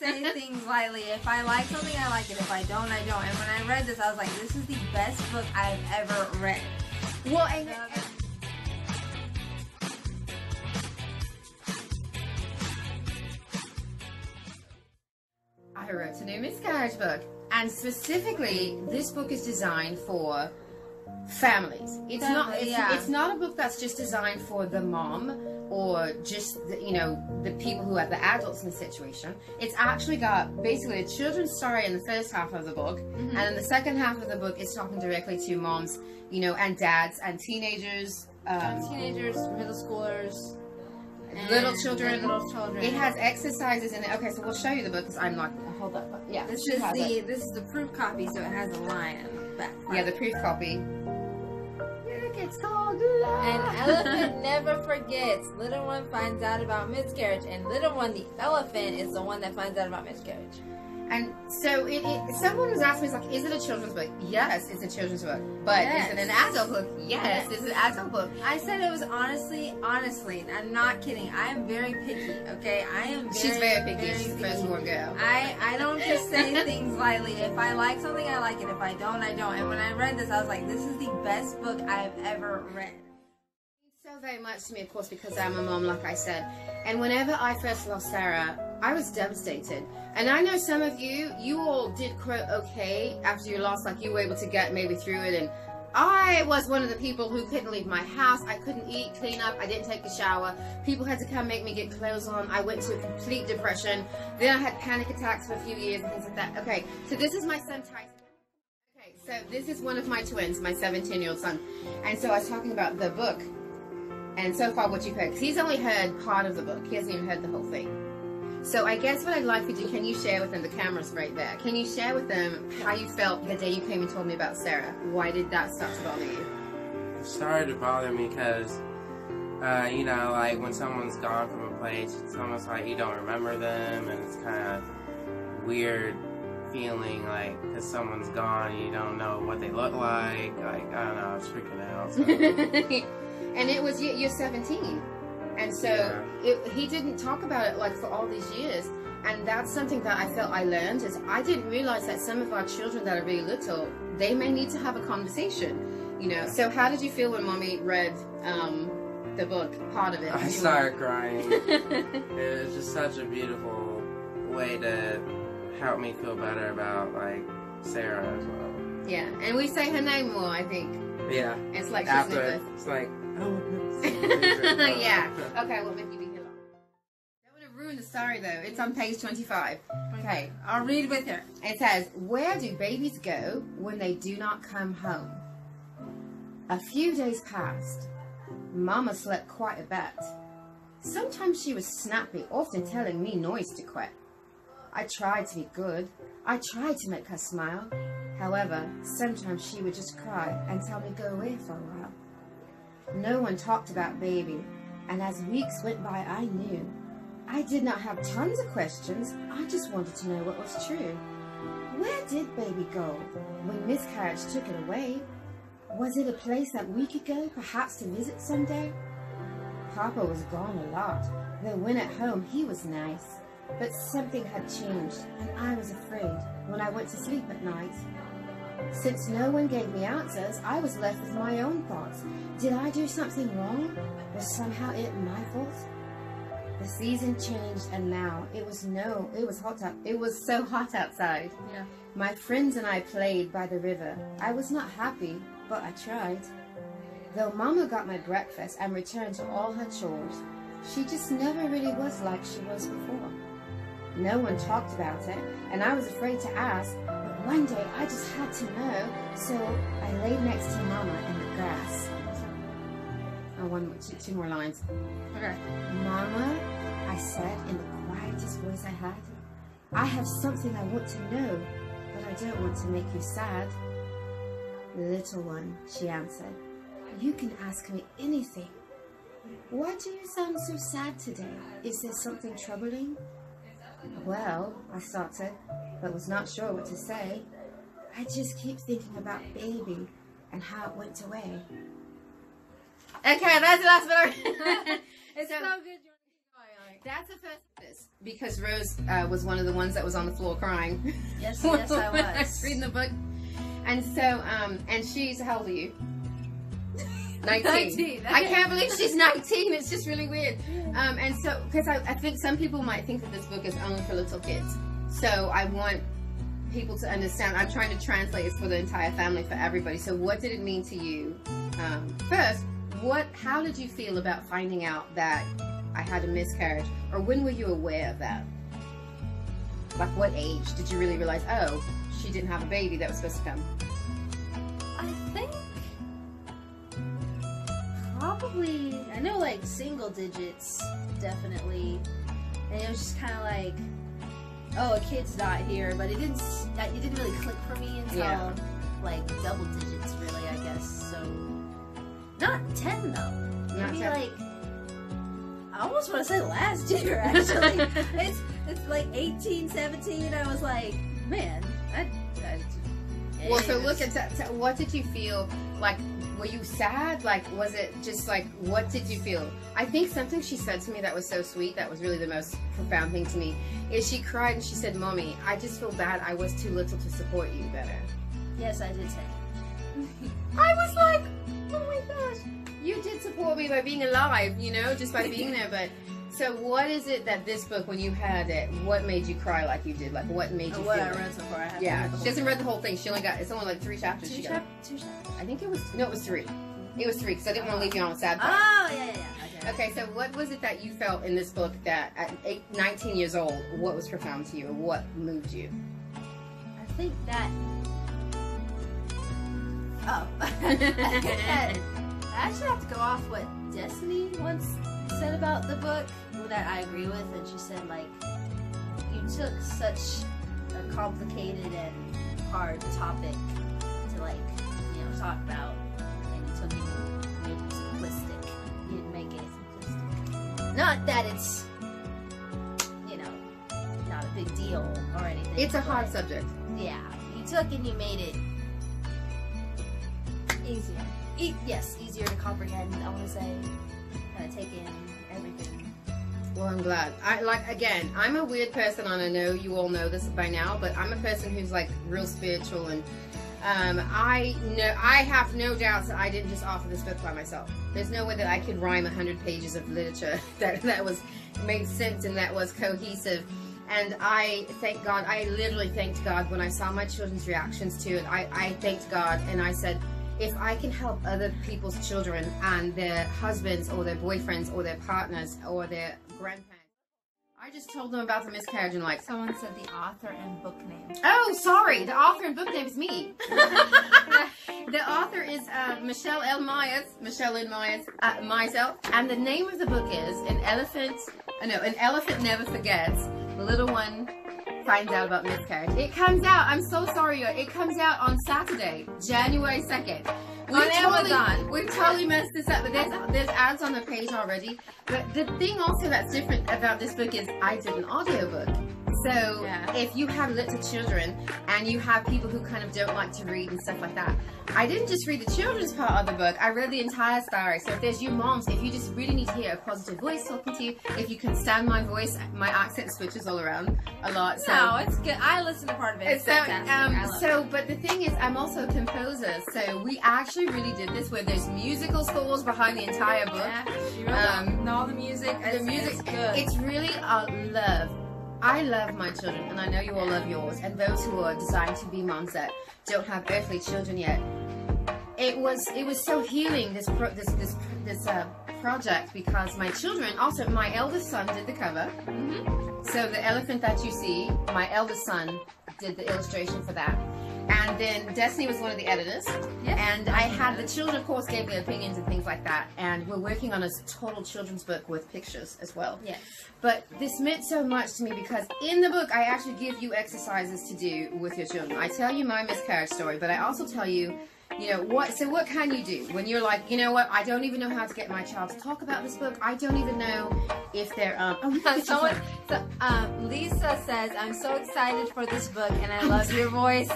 say things lightly. If I like something, I like it. If I don't, I don't. And when I read this, I was like, this is the best book I've ever read. Well, I wrote a new miscarriage book, and specifically, this book is designed for families. It's not a book that's just designed for the mom or just the people who are the adults in the situation. It's actually got basically a children's story in the first half of the book, and then the second half of the book is talking directly to moms, and dads and teenagers, middle schoolers, little children. It has has exercises in it. Okay, so we'll show you the book because I'm not. Hold up. Yeah, this is the proof copy, so it has a lion on the back. Yeah, the proof copy. Look, it's called Love. An elephant never forgets. Little one finds out about miscarriage, and little one, the elephant, is the one that finds out about miscarriage. And so someone was asking me, like, is it a children's book? Yes, it's a children's book. But is it an adult book? Yes, it's an adult book. I said it was honestly, I'm not kidding. I am very picky, okay? She's very picky. She's the firstborn girl. I don't just say things lightly. If I like something, I like it. If I don't, I don't. And when I read this, I was like, this is the best book I've ever read. So very much to me, of course, because I'm a mom, like I said. And whenever I first lost Sarah, I was devastated. And I know some of you all did quite okay after your loss, like you were able to get maybe through it. And I was one of the people who couldn't leave my house. I couldn't eat, clean up. I didn't take a shower. People had to come make me get clothes on. I went to a complete depression. Then I had panic attacks for a few years and things like that. Okay, so this is my son, Tyson. Okay, so this is one of my twins, my 17-year-old son. And so I was talking about the book. And so far what you've heard, because he's only heard part of the book. He hasn't even heard the whole thing. So I guess what I'd like you to do, can you share with them, the camera's right there, can you share with them how you felt the day you came and told me about Sarah? Why did that start to bother you? It started to bother me because, like when someone's gone from a place, it's almost like you don't remember them, and it's kind of weird feeling like because someone's gone, you don't know what they look like. Like, I don't know, I was freaking out. So. And it was, you're 17. And so he didn't talk about it like for all these years. And that's something that I felt I learned is I didn't realize that some of our children that are really little, they may need to have a conversation, So how did you feel when Mommy read the book, part of it? I started crying. It was just such a beautiful way to help me feel better about like Sarah as well. Yeah, and we say her name more, I think. Yeah. It's like she's after it's like, oh, yeah. Okay, well, maybe you be here long. Don't want to ruin the story though. It's on page 25. Okay, I'll read with her. It says, where do babies go when they do not come home? A few days passed. Mama slept quite a bit. Sometimes she was snappy, often telling me noise to quit. I tried to be good. I tried to make her smile. However, sometimes she would just cry and tell me go away for a while. No one talked about baby, and as weeks went by, I knew. I did not have tons of questions. I just wanted to know what was true. Where did baby go when miscarriage took it away? Was it a place that we could go, perhaps to visit someday? Papa was gone a lot, though when at home he was nice. But something had changed, and I was afraid when I went to sleep at night. Since no one gave me answers, I was left with my own thoughts. Did I do something wrong? Was somehow it my fault? The season changed, and now it was so hot outside. Yeah. My friends and I played by the river. I was not happy, but I tried. Though Mama got my breakfast and returned to all her chores, she just never really was like she was before. No one talked about it, and I was afraid to ask, but one day I just had to know, so I lay next to Mama in the grass. Oh, two more lines. Okay. Mama, I said in the quietest voice I had, I have something I want to know, but I don't want to make you sad. Little one, she answered, you can ask me anything. Why do you sound so sad today? Is there something troubling? Well, I started, but was not sure what to say. I just keep thinking about baby and how it went away. Okay, that's the last bit. It's so good. that's the first. Because Rose was one of the ones that was on the floor crying. Yes, yes, I was. I was reading the book. And so, and she's, how old are you? 19. I can't believe she's 19. It's just really weird. And so, because I think some people might think that this book is only for little kids. So I want people to understand. I'm trying to translate it for the entire family, for everybody. So what did it mean to you? First, how did you feel about finding out that I had a miscarriage? Or when were you aware of that? Like, what age did you really realize, oh, she didn't have a baby that was supposed to come? I think probably, I know like single digits, definitely. And it was just kind of like, oh, a kid's not here, but it didn't really click for me until like double digits, really, I guess. So not 10 though. Maybe like, I almost want to say last year actually. it's like 18, 17. I was like, man, well, so look at that. What did you feel like? Were you sad? Like, was it just like, what did you feel? I think something she said to me that was so sweet, that was really the most profound thing to me, is she cried and she said, Mommy, I just feel bad I was too little to support you better. Yes, I did say. I was like, oh my gosh, you did support me by being alive, you know, just by being there. But so what is it that this book, when you had it, what made you cry like you did? Like, what made you feel what it? I read so far, She hasn't read the whole thing. She only got, it's only like 3 chapters. Two chapters. I think it was 3. It was 3, because I didn't want to leave you on a sad part. Oh, yeah. Okay, so what was it that you felt in this book that at 19 years old, what was profound to you, or what moved you? I think that, I think that I actually have to go off what Destiny once said about the book, that I agree with, and she said, like, you took such a complicated and hard topic to, like, you know, talk about, and you took it and made it simplistic. You didn't make it simplistic. Not that it's, you know, not a big deal or anything. It's a hard subject. Yeah. You took and you made it easier. Yes, easier to comprehend, I want to say. Kind of take in everything. Well, I'm glad. Again, I'm a weird person, and I know you all know this by now, but I'm a person who's like real spiritual, and I have no doubts that I didn't just offer this book by myself. There's no way that I could rhyme 100 pages of literature that was made sense and that was cohesive. And I thank God, I literally thanked God when I saw my children's reactions to it. I thanked God, and I said, if I can help other people's children and their husbands or their boyfriends or their partners or their grandparents. I just told them about the miscarriage and like... Someone said the author and book name. Oh, sorry. The author and book name is me. The author is Michelle L. Myers. Myself. And the name of the book is An Elephant Never Forgets. The little one finds out about miscarriage. It comes out, I'm so sorry, it comes out on Saturday, January 2nd. On Amazon. We've totally messed this up, but there's ads on the page already. But the thing also that's different about this book is I did an audiobook. So if you have little children and you have people who kind of don't like to read and stuff like that, I didn't just read the children's part of the book, I read the entire story. So if there's you moms, if you just really need to hear a positive voice talking to you, if you can stand my voice, my accent switches all around a lot. So no, it's good. I listened to part of it. It's fantastic. But the thing is, I'm also a composer, so we actually really did this where there's musical scores behind the entire book. Yeah, she wrote all the music. The music's good. It's really love. I love my children, and I know you all love yours, and those who are designed to be moms that don't have earthly children yet. It was so healing, this project, because my children, also my eldest son did the cover. So the elephant that you see, my eldest son did the illustration for that. And then Destiny was one of the editors. Yes. And I had the children, of course, gave their opinions and things like that. And we're working on a total children's book with pictures as well. Yes. But this meant so much to me because in the book, I actually give you exercises to do with your children. I tell you my miscarriage story, but I also tell you, you know, what can you do when you're like, you know what, I don't even know how to get my child to talk about this book. I don't even know if they're, Lisa says, I'm so excited for this book and I love your voice.